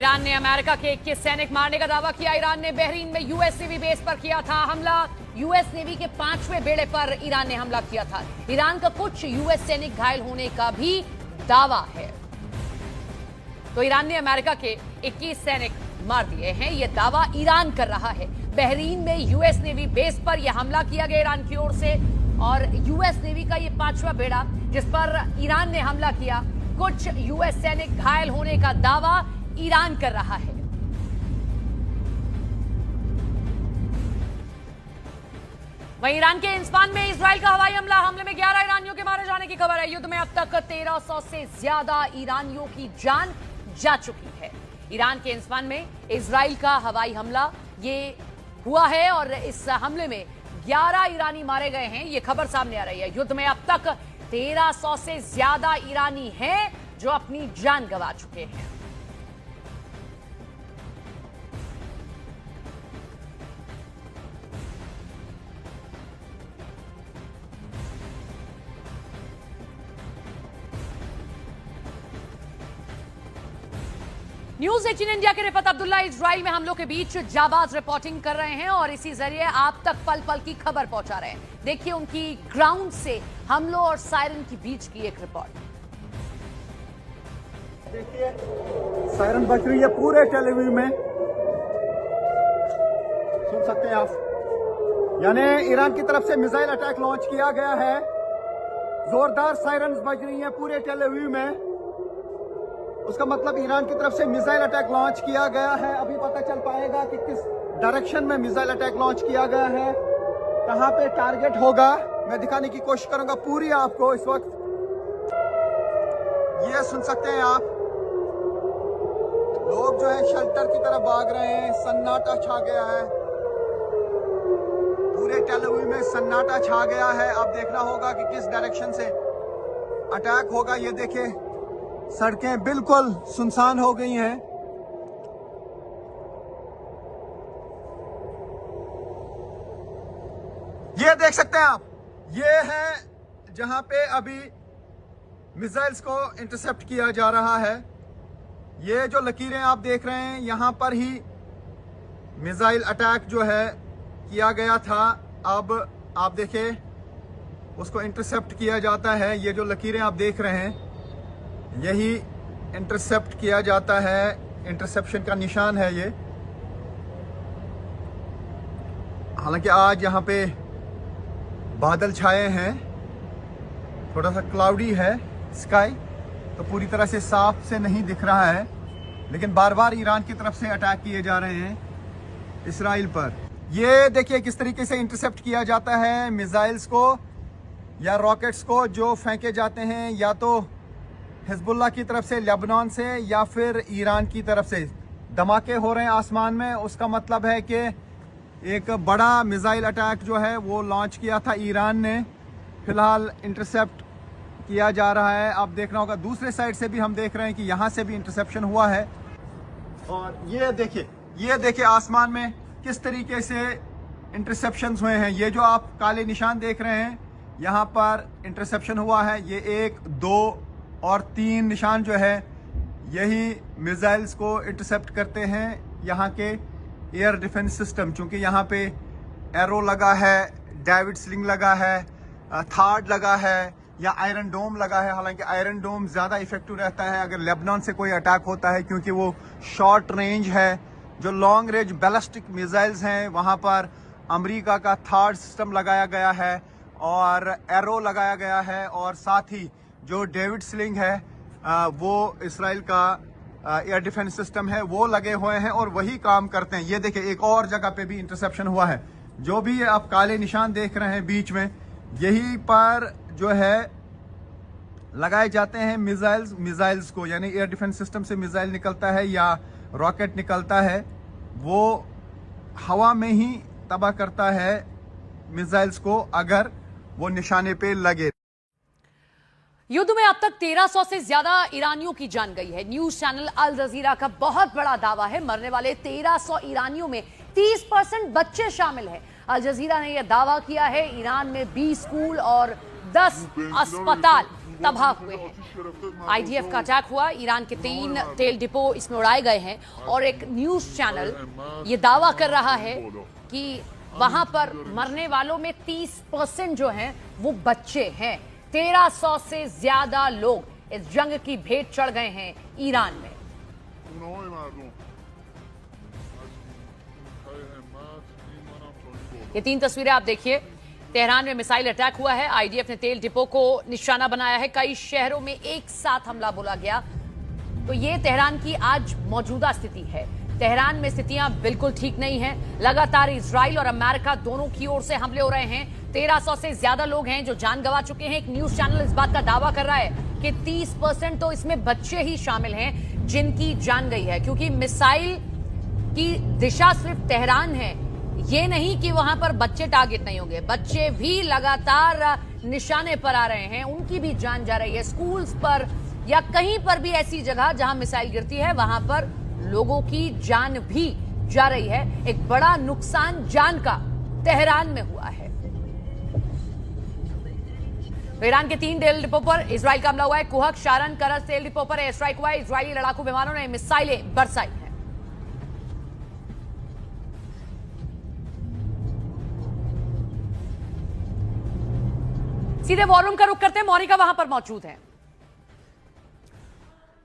Iran ने America के 21 सैनिक मारने का दावा किया। ईरान ने बहरीन में यूएस नेवी बेस पर किया था हमला। यूएस नेवी के 5वें बेड़े पर ईरान ने हमला किया था। ईरान का कुछ यूएस सैनिक घायल होने का भी दावा है। तो ईरान ने अमेरिका के 21 सैनिक मार दिए हैं, यह दावा ईरान कर रहा है। बहरीन में यूएस नेवी बेस पर यह हमला किया गया ईरान की ओर से, और यूएस नेवी का यह 5वां बेड़ा जिस पर ईरान ने हमला किया, कुछ यूएस सैनिक घायल होने का दावा ईरान कर रहा है। वहीं ईरान के इंस्फान में इजराइल का हवाई हमले में 11 ईरानियों के मारे जाने की खबर है। युद्ध में अब तक 1300 से ज्यादा ईरानियों की जान जा चुकी है। ईरान के इंस्फान में इजराइल का हवाई हमला ये हुआ है और इस हमले में 11 ईरानी मारे गए हैं, ये खबर सामने आ रही है। युद्ध में अब तक 1300 से ज्यादा ईरानी हैं जो अपनी जान गंवा चुके हैं। न्यूज 18 इंडिया के रिफत अब्दुल्ला इजराइल में हमलों के बीच जाबाज रिपोर्टिंग कर रहे हैं और इसी जरिए आप तक पल पल की खबर पहुंचा रहे हैं। देखिए उनकी ग्राउंड से हमलों और सायरन के बीच की एक रिपोर्ट। देखिए सायरन बज रही है पूरे टेलीविजन में, सुन सकते हैं आप। यानी ईरान की तरफ से मिसाइल अटैक लॉन्च किया गया है। जोरदार सायरन बज रही है पूरे टेलीविजन में। उसका मतलब ईरान की तरफ से मिसाइल अटैक लॉन्च किया गया है। अभी पता चल पाएगा कि किस डायरेक्शन में मिसाइल अटैक लॉन्च किया गया है, कहां पे टारगेट होगा, मैं दिखाने की कोशिश करूंगा पूरी आपको। इस वक्त ये सुन सकते हैं आप, लोग जो है शेल्टर की तरफ भाग रहे हैं। सन्नाटा छा गया है, पूरे टेलीविजन में सन्नाटा छा गया है। अब देखना होगा कि किस डायरेक्शन से अटैक होगा। ये देखिए सड़कें बिल्कुल सुनसान हो गई हैं। ये देख सकते हैं आप, ये है जहां पे अभी मिसाइल्स को इंटरसेप्ट किया जा रहा है। ये जो लकीरें आप देख रहे हैं, यहां पर ही मिसाइल अटैक जो है किया गया था। अब आप देखिए उसको इंटरसेप्ट किया जाता है। ये जो लकीरें आप देख रहे हैं, यही इंटरसेप्ट किया जाता है, इंटरसेप्शन का निशान है ये। हालांकि आज यहाँ पे बादल छाए हैं, थोड़ा सा क्लाउडी है स्काई, तो पूरी तरह से साफ से नहीं दिख रहा है, लेकिन बार बार ईरान की तरफ से अटैक किए जा रहे हैं इसराइल पर। ये देखिए किस तरीके से इंटरसेप्ट किया जाता है मिसाइल्स को या रॉकेट्स को जो फेंके जाते हैं, या तो हिजबुल्लाह की तरफ से, लेबनान से, या फिर ईरान की तरफ से। धमाके हो रहे हैं आसमान में, उसका मतलब है कि एक बड़ा मिसाइल अटैक जो है वो लॉन्च किया था ईरान ने, फिलहाल इंटरसेप्ट किया जा रहा है। अब देखना होगा, दूसरे साइड से भी हम देख रहे हैं कि यहाँ से भी इंटरसेप्शन हुआ है। और ये देखिए आसमान में किस तरीके से इंटरसेप्शन हुए हैं। ये जो आप काले निशान देख रहे हैं, यहाँ पर इंटरसेप्शन हुआ है। ये 1, 2 और 3 निशान जो है, यही मिसाइल्स को इंटरसेप्ट करते हैं यहाँ के एयर डिफेंस सिस्टम। चूंकि यहाँ पे एरो लगा है, डेविड स्लिंग लगा है, थार्ड लगा है, या आयरन डोम लगा है। हालांकि आयरन डोम ज़्यादा इफेक्टिव रहता है अगर लेबनान से कोई अटैक होता है, क्योंकि वो शॉर्ट रेंज है। जो लॉन्ग रेंज बैलिस्टिक मिसाइल्स हैं, वहाँ पर अमेरिका का थार्ड सिस्टम लगाया गया है और एरो लगाया गया है, और साथ ही जो डेविड स्लिंग है वो इसराइल का एयर डिफेंस सिस्टम है, वो लगे हुए हैं और वही काम करते हैं। ये देखिए एक और जगह पे भी इंटरसेप्शन हुआ है। जो भी आप काले निशान देख रहे हैं बीच में, यही पर जो है लगाए जाते हैं मिसाइल्स को। यानी एयर डिफेंस सिस्टम से मिसाइल निकलता है या रॉकेट निकलता है, वो हवा में ही तबाह करता है मिसाइल्स को अगर वो निशाने पे लगे। युद्ध में अब तक 1300 से ज्यादा ईरानियों की जान गई है। न्यूज चैनल अल जजीरा का बहुत बड़ा दावा है, मरने वाले 1300 ईरानियों में 30% बच्चे शामिल हैं। अल जजीरा ने यह दावा किया है। ईरान में 20 स्कूल और 10 अस्पताल तबाह हुए हैं। आईडीएफ का अटैक हुआ, ईरान के 3 तेल डिपो इसमें उड़ाए गए हैं और एक न्यूज चैनल ये दावा कर रहा है कि वहां पर मरने वालों में 30% जो हैं वो बच्चे हैं। 1300 से ज्यादा लोग इस जंग की भेंट चढ़ गए हैं ईरान में। ये 3 तस्वीरें आप देखिए। तेहरान में मिसाइल अटैक हुआ है, आईडीएफ ने तेल डिपो को निशाना बनाया है, कई शहरों में एक साथ हमला बोला गया। तो ये तेहरान की आज मौजूदा स्थिति है। तेहरान में स्थितियां बिल्कुल ठीक नहीं है। लगातार इजराइल और अमेरिका दोनों की ओर से हमले हो रहे हैं। 1300 से ज्यादा लोग हैं जो जान गंवा चुके हैं। एक न्यूज चैनल इस बात का दावा कर रहा है कि 30% तो इसमें बच्चे ही शामिल हैं जिनकी जान गई है, क्योंकि मिसाइल की दिशा सिर्फ तेहरान है, ये नहीं कि वहां पर बच्चे टारगेट नहीं होंगे। बच्चे भी लगातार निशाने पर आ रहे हैं, उनकी भी जान जा रही है। स्कूल्स पर या कहीं पर भी ऐसी जगह जहां मिसाइल गिरती है वहां पर लोगों की जान भी जा रही है। एक बड़ा नुकसान जान का तेहरान में हुआ है। ईरान के 3 तेल डिपो पर इजराइल का हमला हुआ है। कुहक, शारन, करज तेल डिपो पर एयर स्ट्राइक हुआ है। इजरायली लड़ाकू विमानों ने मिसाइलें बरसाई हैं। सीधे वॉर रूम का रुख करते हैं, मोनिका वहां पर मौजूद है।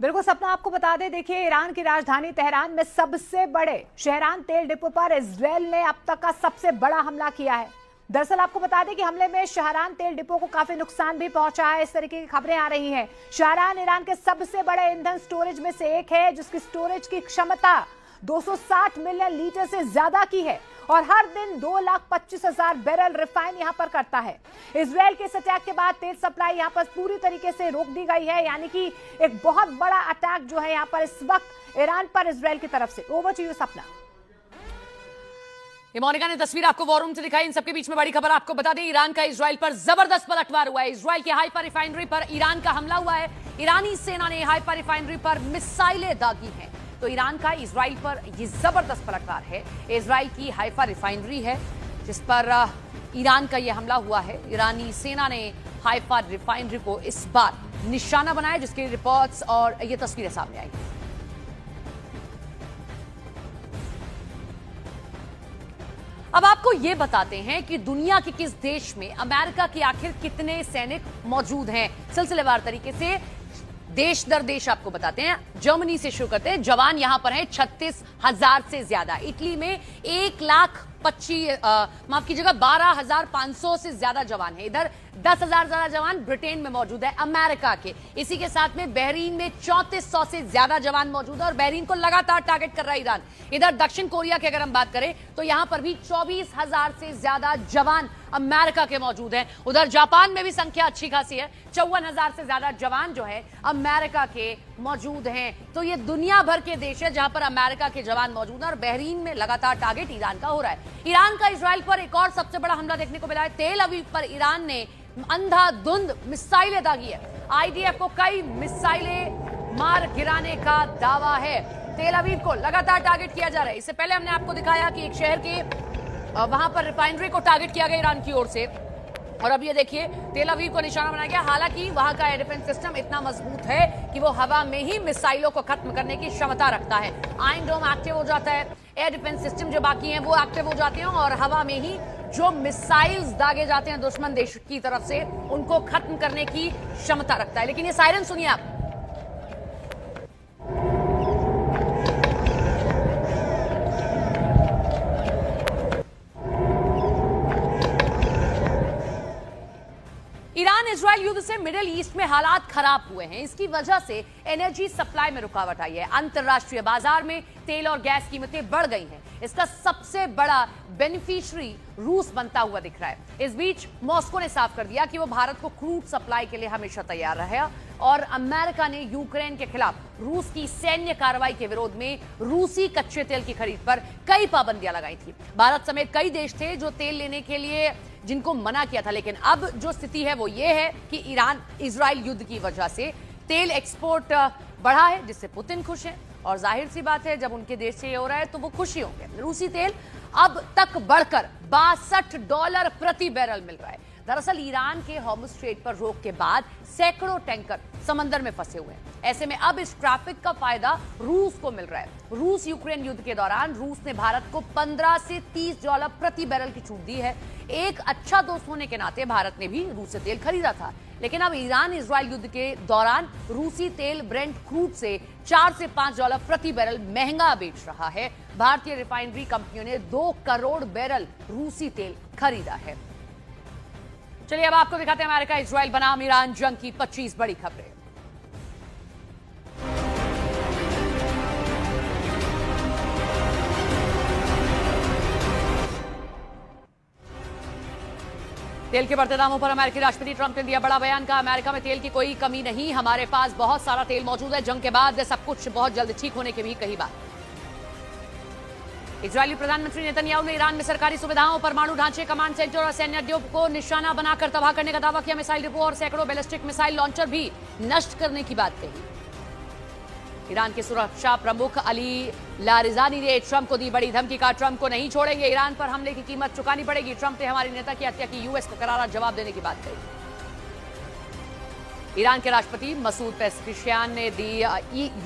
बिल्कुल सपना, आपको बता दें, देखिए ईरान की राजधानी तेहरान में सबसे बड़े शहरान तेल डिपो पर इजरायल ने अब तक का सबसे बड़ा हमला किया है। दरअसल आपको बता दें कि हमले में शहरान तेल डिपो को काफी नुकसान भी पहुंचा है, इस तरीके की खबरें आ रही हैं। शहरान ईरान के सबसे बड़े ईंधन स्टोरेज में से एक है, जिसकी स्टोरेज की क्षमता 260 मिलियन लीटर से ज्यादा की है और हर दिन 2,25,000 बैरल रिफाइन यहां पर करता है। इजरायल के इस अटैक के बाद तेल सप्लाई यहां पर पूरी तरीके से रोक दी गई है, यानी कि एक बहुत बड़ा अटैक जो है यहां पर इस वक्त ईरान पर इजरायल की तरफ से। ओवर टू यू सपना। ये मोनिका ने तस्वीर आपको वॉर रूम से दिखाई। इन सबके बीच में बड़ी खबर आपको बता दें, ईरान का इजराइल पर जबरदस्त पलटवार हुआ है। इजराइल की हाइपर रिफाइनरी पर ईरान का हमला हुआ है। ईरानी सेना ने हाइपर रिफाइनरी पर मिसाइलें दागी हैं। तो ईरान का इजराइल पर यह जबरदस्त पलटवार है। इजराइल की हाइपर रिफाइनरी है जिस पर ईरान का यह हमला हुआ है। ईरानी सेना ने हाइपर रिफाइनरी को इस बार निशाना बनाया, जिसकी रिपोर्ट्स और ये तस्वीरें सामने आई। अब आपको ये बताते हैं कि दुनिया के किस देश में अमेरिका के आखिर कितने सैनिक मौजूद हैं। सिलसिलेवार तरीके से देश दर देश आपको बताते हैं। जर्मनी से शुरू करते हैं। जवान यहां पर हैं 36,000 से ज्यादा। इटली में 12,500 से ज्यादा जवान है। इधर 10,000 ज्यादा जवान ब्रिटेन में मौजूद है, अमेरिका के। इसी के साथ में बहरीन में 3400 से ज्यादा जवान मौजूद है और बहरीन को लगातार टारगेट कर रहा है ईरान। इधर दक्षिण कोरिया की अगर हम बात करें तो यहां पर भी 24,000 से ज्यादा जवान अमेरिका के मौजूद हैं। उधर जापान में भी संख्या अच्छी खासी है, 54,000 से ज्यादा जवान जो है अमेरिका के मौजूद हैं। तो ये दुनिया भर के देश है जहां पर अमेरिका के जवान मौजूद हैं और बहरीन में लगातार टारगेट ईरान का हो रहा है। ईरान का इजराइल पर एक और सबसे बड़ा हमला देखने को मिला है। तेल अवीव पर ईरान ने अंधाधुंध मिसाइलें दागी है। आईडीएफ को कई मिसाइलें मार गिराने का दावा है। तेल अवीव को लगातार टारगेट किया जा रहा है। इससे पहले हमने आपको दिखाया कि एक शहर के वहां पर रिफाइनरी को टारगेट किया गया ईरान की ओर से, और अब ये देखिए तेल अवीव को निशाना बनाया गया। हालांकि वहां का एयर डिफेंस सिस्टम इतना मजबूत है कि वो हवा में ही मिसाइलों को खत्म करने की क्षमता रखता है। आयरन डोम एक्टिव हो जाता है, एयर डिफेंस सिस्टम जो बाकी हैं वो एक्टिव हो जाते हैं और हवा में ही जो मिसाइल्स दागे जाते हैं दुश्मन देश की तरफ से उनको खत्म करने की क्षमता रखता है। लेकिन ये सायरन सुनिए आप। ईरान इजराइल युद्ध से मिडिल ईस्ट में हालात खराब हुए हैं। इसकी वजह से एनर्जी सप्लाई में रुकावट आई है। अंतर्राष्ट्रीय बाजार में तेल और गैस कीमतें बढ़ गई हैं। इसका सबसे बड़ा बेनिफिशियरी रूस बनता हुआ दिख रहा है। इस बीच मॉस्को ने साफ कर दिया कि वो भारत को क्रूड सप्लाई के लिए हमेशा तैयार रहा और अमेरिका ने यूक्रेन के खिलाफ रूस की सैन्य कार्रवाई के विरोध में रूसी कच्चे तेल की खरीद पर कई पाबंदियां लगाई थी। भारत समेत कई देश थे जो तेल लेने के लिए जिनको मना किया था। लेकिन अब जो स्थिति है वो ये है कि ईरान इजराइल युद्ध की वजह से तेल एक्सपोर्ट बढ़ा है, जिससे पुतिन खुश हैं और जाहिर सी बात है जब उनके देश से ये हो रहा है तो वो खुशी होंगे। रूसी तेल अब तक बढ़कर $62 प्रति बैरल मिल रहा है। दरअसल ईरान के हॉर्मुज़ स्ट्रेट पर रोक के बाद सैकड़ों टैंकर समंदर में फंसे हुए हैं। ऐसे में अब इस ट्रैफिक का फायदा रूस को मिल रहा है। रूस यूक्रेन युद्ध के दौरान रूस ने भारत को 15 से 30 डॉलर प्रति बैरल की छूट दी है। एक अच्छा दोस्त होने के नाते भारत ने भी रूस से तेल खरीदा था, लेकिन अब ईरान इजराइल युद्ध के दौरान रूसी तेल ब्रेंट क्रूड से 4 से 5 डॉलर प्रति बैरल महंगा बेच रहा है। भारतीय रिफाइनरी कंपनियों ने 2 करोड़ बैरल रूसी तेल खरीदा है। चलिए अब आपको दिखाते हैं अमेरिका इजराइल बनाम ईरान जंग की 25 बड़ी खबरें। तेल के बढ़ते दामों पर अमेरिकी राष्ट्रपति ट्रंप ने दिया बड़ा बयान। कहा, अमेरिका में तेल की कोई कमी नहीं, हमारे पास बहुत सारा तेल मौजूद है। जंग के बाद सब कुछ बहुत जल्द ठीक होने की भी कही बात। इजरायली प्रधानमंत्री नेतन्याहू ने ईरान में सरकारी सुविधाओं, परमाणु ढांचे, कमांड सेंटर और सैन्य अड्डों को निशाना बनाकर तबाह करने का दावा किया। मिसाइल डिपो और सैकड़ों बैलिस्टिक मिसाइल लॉन्चर भी नष्ट करने की बात कही। ईरान के सुरक्षा प्रमुख अली लारिजानी ने ट्रंप को दी बड़ी धमकी। का ट्रंप को नहीं छोड़ेंगे, ईरान पर हमले की कीमत चुकानी पड़ेगी। ट्रंप ने हमारे नेता की हत्या की यूएस को करारा जवाब देने की बात कही। ईरान के राष्ट्रपति मसूद पेज़ेश्कियान ने दी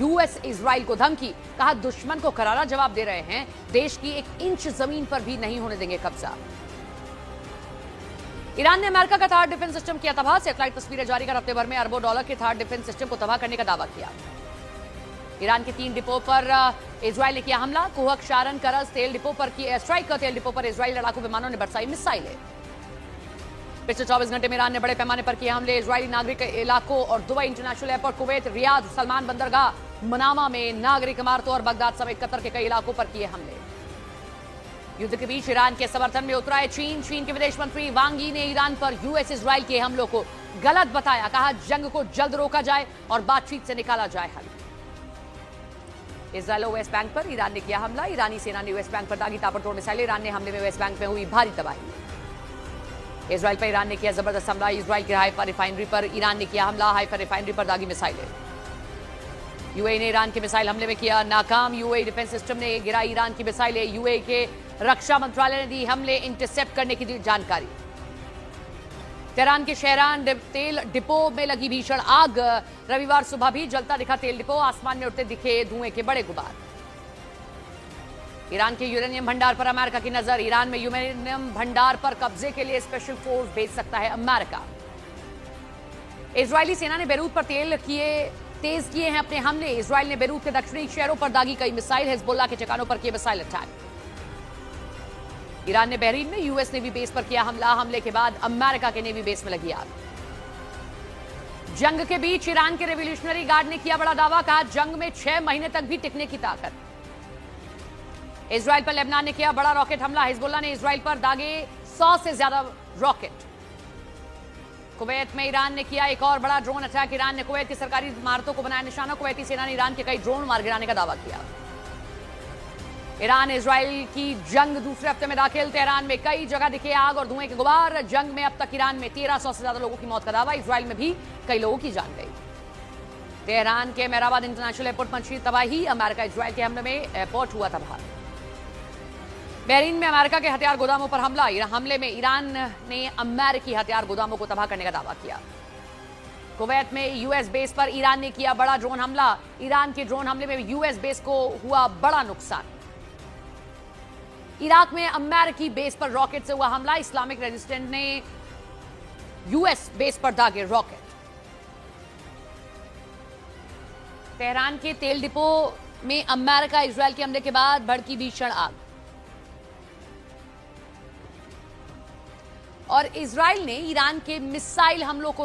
यूएस इजराइल को धमकी। कहा, दुश्मन को करारा जवाब दे रहे हैं, देश की 1 इंच जमीन पर भी नहीं होने देंगे कब्जा। ईरान ने अमेरिका का थार्ड डिफेंस सिस्टम किया तबाह। सैटेलाइट तस्वीरें जारी कर हफ्ते भर में अरबों डॉलर के थार्ड डिफेंस सिस्टम को तबाह करने का दावा किया। ईरान के 3 डिपो पर इजराइल ने किया हमला। कुहक, शारन, करज तेल डिपो पर किए स्ट्राइक। तेल डिपो पर इजराइली लड़ाकू विमानों ने बरसाई मिसाइलें। पिछले 24 घंटे में ईरान ने बड़े पैमाने पर किए हमले इजरायली नागरिक इलाकों और Dubai international airport, Kuwait, Riyadh, Salman बंदरगाह, मनामा में नागरिक इमारतों और बगदाद समेत कतर के कई इलाकों पर किए हमले। युद्ध के बीच ईरान के समर्थन में उतरा है चीन। चीन के विदेश मंत्री वांग यी ने ईरान पर यूएस इजराइल के हमलों को गलत बताया। कहा, जंग को जल्द रोका जाए और बातचीत से निकाला जाए हल। इजराइल वेस्ट बैंक पर ईरान ने किया हमला। ईरानी सेना ने वेस्ट बैंक पर दागी ताबड़तोड़ मिसाइलें। ईरान ने हमले में वेस्ट बैंक में हुई भारी तबाही। इजराइल पर ईरान ने किया जबरदस्त हमला। इजराइल की हाइफा रिफाइनरी पर ईरान ने किया हमला। हाइफा रिफाइनरी पर दागी मिसाइलें। यूएई ने ईरान के मिसाइल हमले में किया नाकाम। यूएई डिफेंस सिस्टम ने गिराई ईरान की मिसाइलें। यूएई के रक्षा मंत्रालय ने दी हमले इंटरसेप्ट करने की दी जानकारी। तेहरान के शहरान तेल डिपो में लगी भीषण आग। रविवार सुबह भी जलता दिखा तेल डिपो। आसमान में उड़ते दिखे धुएं के बड़े गुबार। ईरान के यूरेनियम भंडार पर अमेरिका की नजर। ईरान में यूरेनियम भंडार पर कब्जे के लिए स्पेशल फोर्स भेज सकता है अमेरिका। इजरायली सेना ने बेरूत पर तेज किए हैं अपने हमले। इजरायल ने बेरूत के दक्षिणी शहरों पर दागी कई मिसाइल। हिजबुल्लाह के ठिकानों पर किए मिसाइल अटैक। ईरान ने बहरीन में यूएस नेवी बेस पर किया हमला। हमले के बाद अमेरिका के नेवी बेस में लगी आग। जंग के बीच ईरान के रेवोल्यूशनरी गार्ड ने किया बड़ा दावा। कहा, जंग में 6 महीने तक भी टिकने की ताकत। इजराइल पर लेबनान ने किया बड़ा रॉकेट हमला। हिजबुल्लाह ने इजराइल पर दागे 100 से ज्यादा रॉकेट। कुवैत में ईरान ने किया एक और बड़ा ड्रोन अटैक। ईरान ने कुवैत की सरकारी इमारतों को बनाया निशाना। कुवैती सेना ने ईरान के कई ड्रोन मार गिराने का दावा किया। ईरान इजराइल की जंग दूसरे हफ्ते में दाखिल। तेहरान में कई जगह दिखे आग और धुएं के गुबार। जंग में अब तक ईरान में 1300 से ज्यादा लोगों की मौत का दावा। इजराइल में भी कई लोगों की जान गई। तेहरान के मेहराबाद इंटरनेशनल एयरपोर्ट पर मची तबाही। अमेरिका इजराइल के हमले में एयरपोर्ट हुआ तबाह। बहरीन में अमेरिका के हथियार गोदामों पर हमला। हमले में ईरान ने अमेरिकी हथियार गोदामों को तबाह करने का दावा किया। कुवैत में यूएस बेस पर ईरान ने किया बड़ा ड्रोन हमला। ईरान के ड्रोन हमले में यूएस बेस को हुआ बड़ा नुकसान। इराक में अमेरिकी बेस पर रॉकेट से हुआ हमला। इस्लामिक रेजिस्टेंट ने यूएस बेस पर दागे रॉकेट। तेहरान के तेल डिपो में अमेरिका इजरायल के हमले के बाद भड़की भीषण आग। और इजरायल ने ईरान के मिसाइल हमलों को